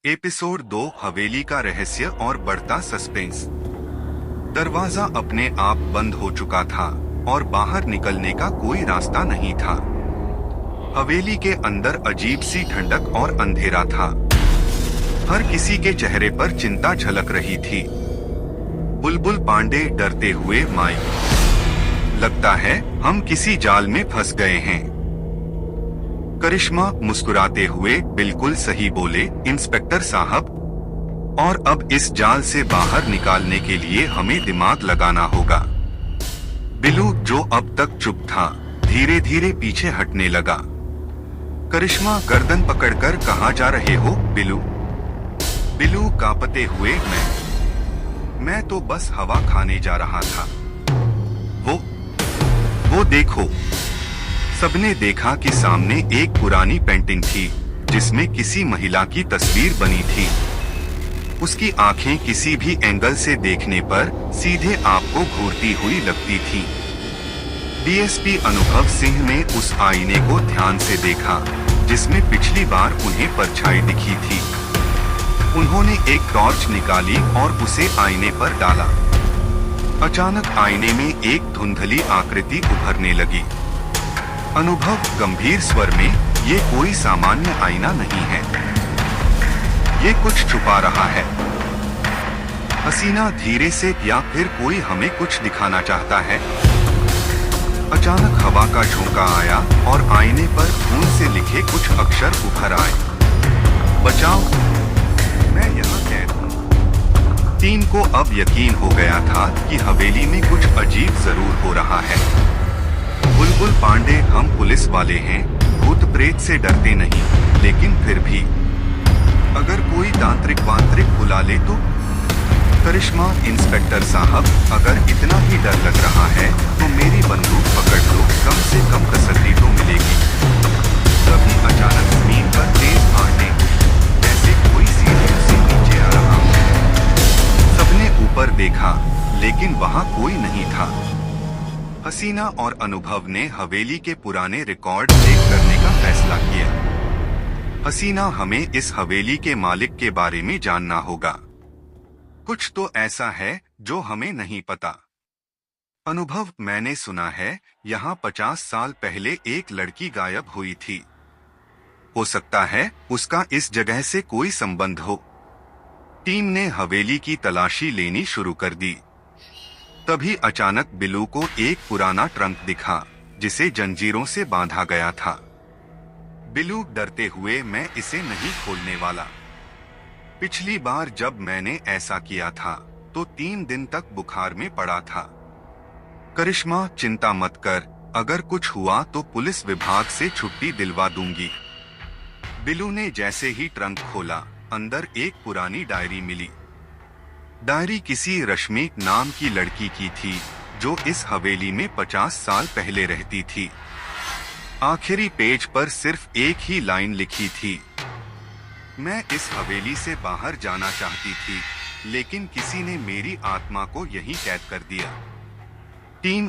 Episode 2 हवेली का रहस्य और बढ़ता सस्पेंस। दरवाजा अपने आप बंद हो चुका था और बाहर निकलने का कोई रास्ता नहीं था। हवेली के अंदर अजीब सी ठंडक और अंधेरा था। हर किसी के चेहरे पर चिंता झलक रही थी। बुलबुल पांडे डरते हुए माइक, लगता है हम किसी जाल में फंस गए हैं। करिश्मा मुस्कुराते हुए, बिल्कुल सही बोले इंस्पेक्टर साहब, और अब इस जाल से बाहर निकालने के लिए हमें दिमाग लगाना होगा। बिलू, जो अब तक चुप था, धीरे धीरे पीछे हटने लगा। करिश्मा गर्दन पकड़कर, कहाँ जा रहे हो बिलू? बिलू कांपते हुए, मैं तो बस हवा खाने जा रहा था। वो देखो। सबने देखा कि सामने एक पुरानी पेंटिंग थी जिसमें किसी महिला की तस्वीर बनी थी। उसकी आंखें किसी भी एंगल से देखने पर सीधे आपको घूरती हुई लगती थी। डीएसपी अनुभव सिंह ने उस आईने को ध्यान से देखा जिसमें पिछली बार उन्हें परछाई दिखी थी। उन्होंने एक टॉर्च निकाली और उसे आईने पर डाला। अचानक आईने में एक धुंधली आकृति उभरने लगी। अनुभव गंभीर स्वर में, ये कोई सामान्य आईना नहीं है, ये कुछ छुपा रहा है। हसीना धीरे से, या फिर कोई हमें कुछ दिखाना चाहता है। अचानक हवा का झोंका आया और आईने पर खून से लिखे कुछ अक्षर उभर आए। बचाओ, मैं यहाँ कैद हूँ। टीम को अब यकीन हो गया था कि हवेली में कुछ अजीब जरूर हो रहा है। बुलबुल पांडे, हम पुलिस वाले हैं, भूत प्रेत से डरते नहीं, लेकिन फिर भी अगर कोई तांत्रिक वांत्रिक बुला ले तो? करिश्मा, इंस्पेक्टर साहब, अगर इतना ही डर लग रहा है तो मेरी बंदूक पकड़ लो, कम से कम तसल्ली तो मिलेगी। तभी अचानक जमीन पर तेज आने, जैसे कोई सीढ़ियों से नीचे आ रहा हो। सबने ऊपर देखा, लेकिन वहाँ कोई नहीं था। हसीना और अनुभव ने हवेली के पुराने रिकॉर्ड चेक करने का फैसला किया। हसीना, हमें इस हवेली के मालिक के बारे में जानना होगा। कुछ तो ऐसा है जो हमें नहीं पता। अनुभव, मैंने सुना है यहाँ 50 साल पहले एक लड़की गायब हुई थी। हो सकता है उसका इस जगह से कोई संबंध हो। टीम ने हवेली की तलाशी लेनी शुरू कर दी। तभी अचानक बिलू को एक पुराना ट्रंक दिखा जिसे जंजीरों से बांधा गया था। बिलू डरते हुए, मैं इसे नहीं खोलने वाला। पिछली बार जब मैंने ऐसा किया था तो 3 दिन तक बुखार में पड़ा था। करिश्मा, चिंता मत कर, अगर कुछ हुआ तो पुलिस विभाग से छुट्टी दिलवा दूंगी। बिलू ने जैसे ही ट्रंक खोला, अंदर एक पुरानी डायरी मिली। डायरी किसी रश्मि नाम की लड़की की थी जो इस हवेली में 50 साल पहले रहती थी। आखिरी पेज पर सिर्फ एक ही लाइन लिखी थी, मैं इस हवेली से बाहर जाना चाहती थी, लेकिन किसी ने मेरी आत्मा को यहीं कैद कर दिया। टीम